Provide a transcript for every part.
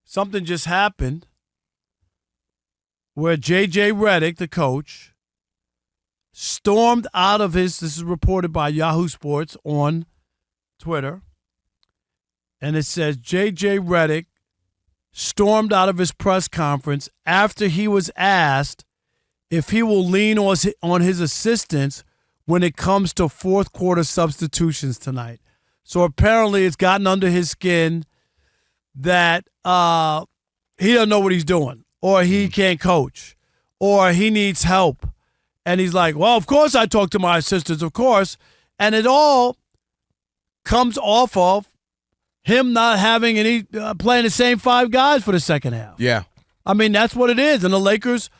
something just happened where JJ Redick, the coach, stormed out of this is reported by Yahoo Sports on Twitter, and it says JJ Redick stormed out of his press conference after he was asked if he will lean on his assistants when it comes to fourth quarter substitutions tonight. So apparently it's gotten under his skin that he doesn't know what he's doing, or he can't coach, or he needs help. And he's like, well, of course I talk to my assistants, of course. And it all comes off of him not having any playing the same five guys for the second half. Yeah. I mean, that's what it is. And the Lakers,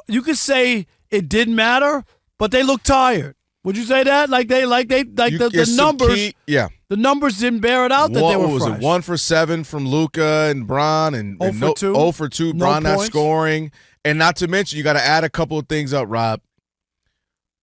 you could say it didn't matter, but they look tired. Would you say that? The numbers. The numbers didn't bear it out that they were fresh. What was it? 1 for 7 from Luka and Bron, and 0 for 2. Bron not scoring, and not to mention you got to add a couple of things up, Rob.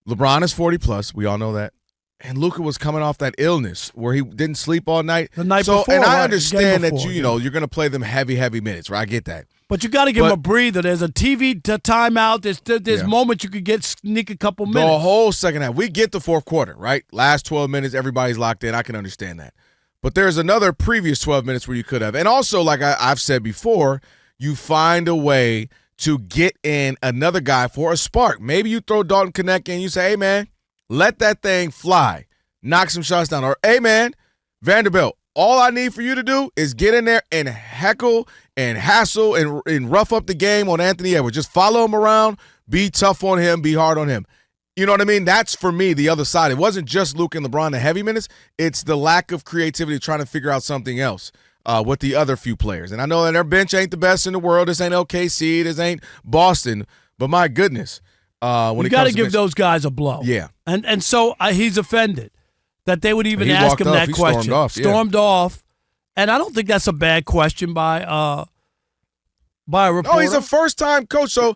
LeBron is 40 plus. We all know that. And Luka was coming off that illness where he didn't sleep all night. The night before, and I right, understand that you're going to play them heavy minutes, right? I get that. But you got to give him a breather. There's a TV timeout. There's moments you could sneak a couple minutes. The whole second half. We get the fourth quarter, right? Last 12 minutes, everybody's locked in. I can understand that. But there's another previous 12 minutes where you could have. And also, like I've said before, you find a way to get in another guy for a spark. Maybe you throw Dalton Knecht in. You say, hey, man, let that thing fly. Knock some shots down. Or, hey, man, Vanderbilt, all I need for you to do is get in there and heckle and hassle and rough up the game on Anthony Edwards. Just follow him around, be tough on him, be hard on him. You know what I mean? That's, for me, the other side. It wasn't just Luke and LeBron the heavy minutes. It's the lack of creativity trying to figure out something else with the other few players. And I know that their bench ain't the best in the world. This ain't OKC. This ain't Boston. But my goodness. You got to give those guys a blow. Yeah. And so he's offended that they would even ask him that question. Stormed off. And I don't think that's a bad question by a reporter. No, he's a first-time coach, so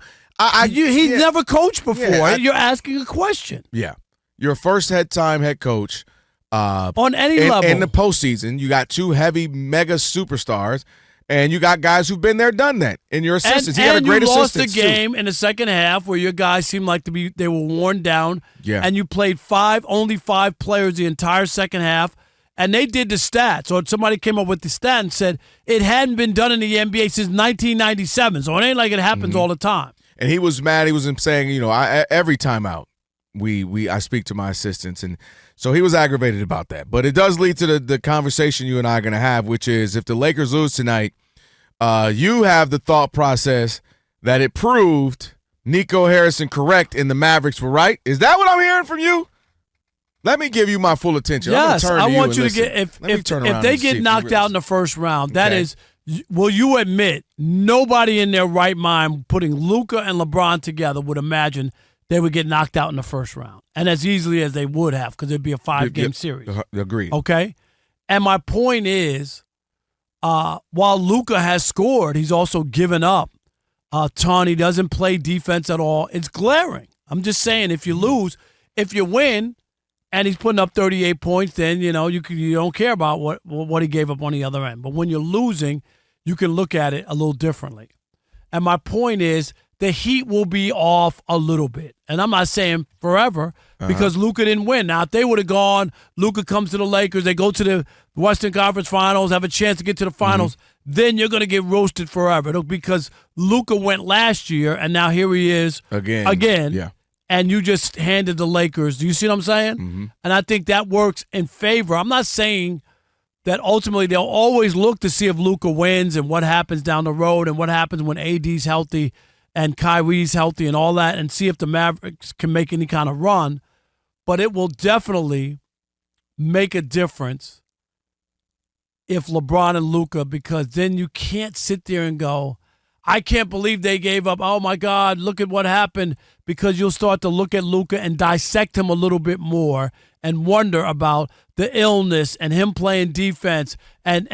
he's never coached before. Yeah, you're asking a question. Yeah. You're a first-time head coach. On any level. In the postseason, you got two heavy mega superstars, and you got guys who've been there, done that. And your assistants. He had a great assistant. And you lost the game in the second half where your guys seemed like they were worn down. Yeah. And you played only five players the entire second half. And they did the stats. So somebody came up with the stat and said it hadn't been done in the NBA since 1997. So it ain't like it happens all the time. And he was mad. He was saying, every time out, I speak to my assistants. And so he was aggravated about that. But it does lead to the conversation you and I are going to have, which is if the Lakers lose tonight, you have the thought process that it proved Nico Harrison correct and the Mavericks were right. Is that what I'm hearing from you? Let me give you my full attention. Yes, I want you to get if they get knocked out in the first round, that is, will you admit nobody in their right mind putting Luka and LeBron together would imagine they would get knocked out in the first round, and as easily as they would have because it'd be a 5-game series. Agreed. Okay, and my point is, while Luka has scored, he's also given up a ton. He doesn't play defense at all. It's glaring. I'm just saying, if you lose, if you win. And he's putting up 38 points, then, you don't care about what he gave up on the other end. But when you're losing, you can look at it a little differently. And my point is the heat will be off a little bit. And I'm not saying forever because Luka didn't win. Now, if they would have gone, Luka comes to the Lakers, they go to the Western Conference Finals, have a chance to get to the Finals, then you're going to get roasted forever because Luka went last year, and now here he is again. Yeah. And you just handed the Lakers. Do you see what I'm saying? Mm-hmm. And I think that works in favor. I'm not saying that ultimately they'll always look to see if Luka wins and what happens down the road and what happens when AD's healthy and Kyrie's healthy and all that and see if the Mavericks can make any kind of run. But it will definitely make a difference if LeBron and Luka, because then you can't sit there and go, I can't believe they gave up. Oh, my God, look at what happened, because you'll start to look at Luka and dissect him a little bit more and wonder about the illness and him playing defense. And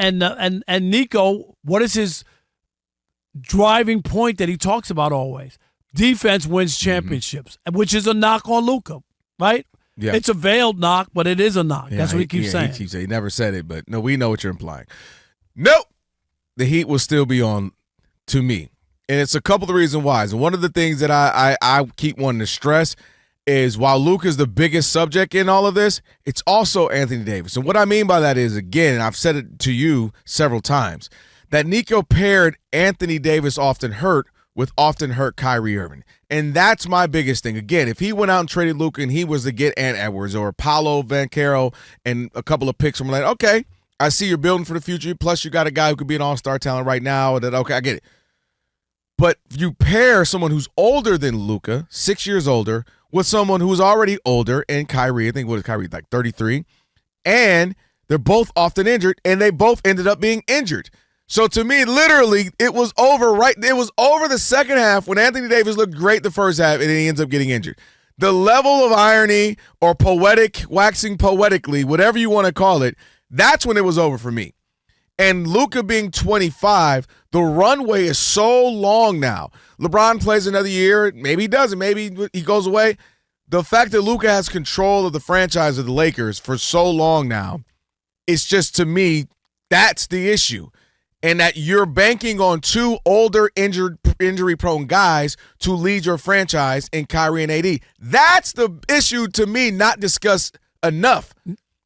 Nico, what is his driving point that he talks about always? Defense wins championships, which is a knock on Luka, right? Yeah. It's a veiled knock, but it is a knock. Yeah, That's what he keeps saying. He never said it, but no, we know what you're implying. Nope. the heat will still be on to me. And it's a couple of reasons why. And one of the things that I keep wanting to stress is while Luka is the biggest subject in all of this, it's also Anthony Davis. And what I mean by that is, again, and I've said it to you several times, that Nico paired Anthony Davis often hurt with often hurt Kyrie Irving. And that's my biggest thing. Again, if he went out and traded Luka and he was to get Ant Edwards or Paolo Banchero and a couple of picks from like, okay, I see you're building for the future. Plus you got a guy who could be an all-star talent right now. That okay, I get it. But you pair someone who's older than Luka, 6 years older, with someone who's already older, and Kyrie, I think what is Kyrie, like 33, and they're both often injured, and they both ended up being injured. So to me, literally, it was over It was over the second half when Anthony Davis looked great the first half, and then he ends up getting injured. The level of irony or waxing poetically, whatever you want to call it, that's when it was over for me. And Luka being 25, the runway is so long now. LeBron plays another year. Maybe he doesn't. Maybe he goes away. The fact that Luka has control of the franchise of the Lakers for so long now, it's just, to me, that's the issue. And that you're banking on two older, injury-prone guys to lead your franchise in Kyrie and AD. That's the issue to me, not discussed enough.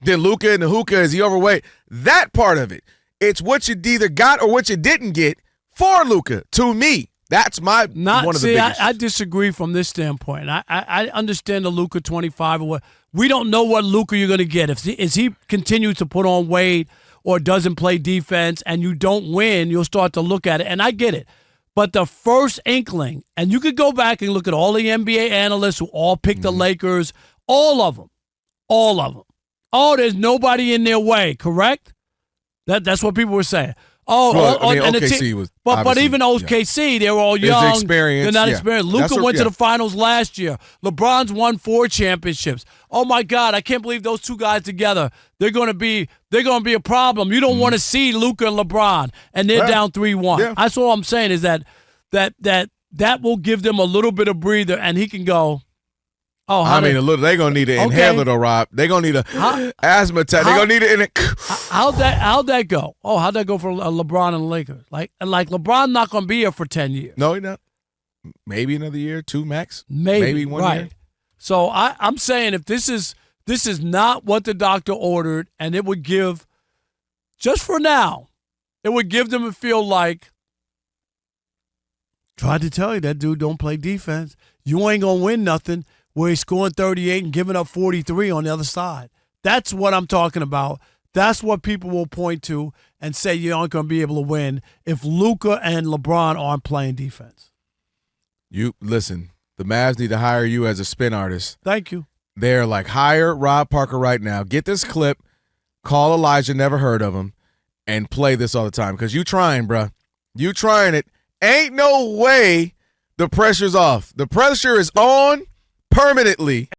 Then Luka and the hookah, is he overweight? That part of it. It's what you either got or what you didn't get for Luka. To me, that's one of the biggest. I disagree from this standpoint. I understand the Luka 25 or what. We don't know what Luka you're going to get. If he continues to put on weight or doesn't play defense and you don't win, you'll start to look at it. And I get it. But the first inkling, and you could go back and look at all the NBA analysts who all picked the Lakers, all of them. Oh, there's nobody in their way, correct? That's what people were saying. OKC was, but even OKC, they were all young. They're not experienced. Luka went to the finals last year. LeBron's won 4 championships. Oh my God, I can't believe those two guys together. They're going to be a problem. You don't want to see Luka and LeBron, and they're down 3-1. Yeah. That's all I'm saying is that will give them a little bit of breather, and he can go. Oh, they're going to need an inhaler though, Rob. They're going to need a asthma attack. They're going to need it. How'd that go? Oh, how'd that go for LeBron and the Lakers? Like LeBron not going to be here for 10 years. No, he's not. Maybe another year, 2 max. Maybe 1 year. So I'm saying if this is not what the doctor ordered, and it would give, just for now, it would give them a feel like, tried to tell you that dude don't play defense. You ain't going to win nothing. Where he's scoring 38 and giving up 43 on the other side. That's what I'm talking about. That's what people will point to and say you aren't going to be able to win if Luka and LeBron aren't playing defense. Listen, the Mavs need to hire you as a spin artist. Thank you. They're like, hire Rob Parker right now. Get this clip, call Elijah, never heard of him, and play this all the time. Because you trying, bruh. You trying it. Ain't no way the pressure's off. The pressure is on permanently.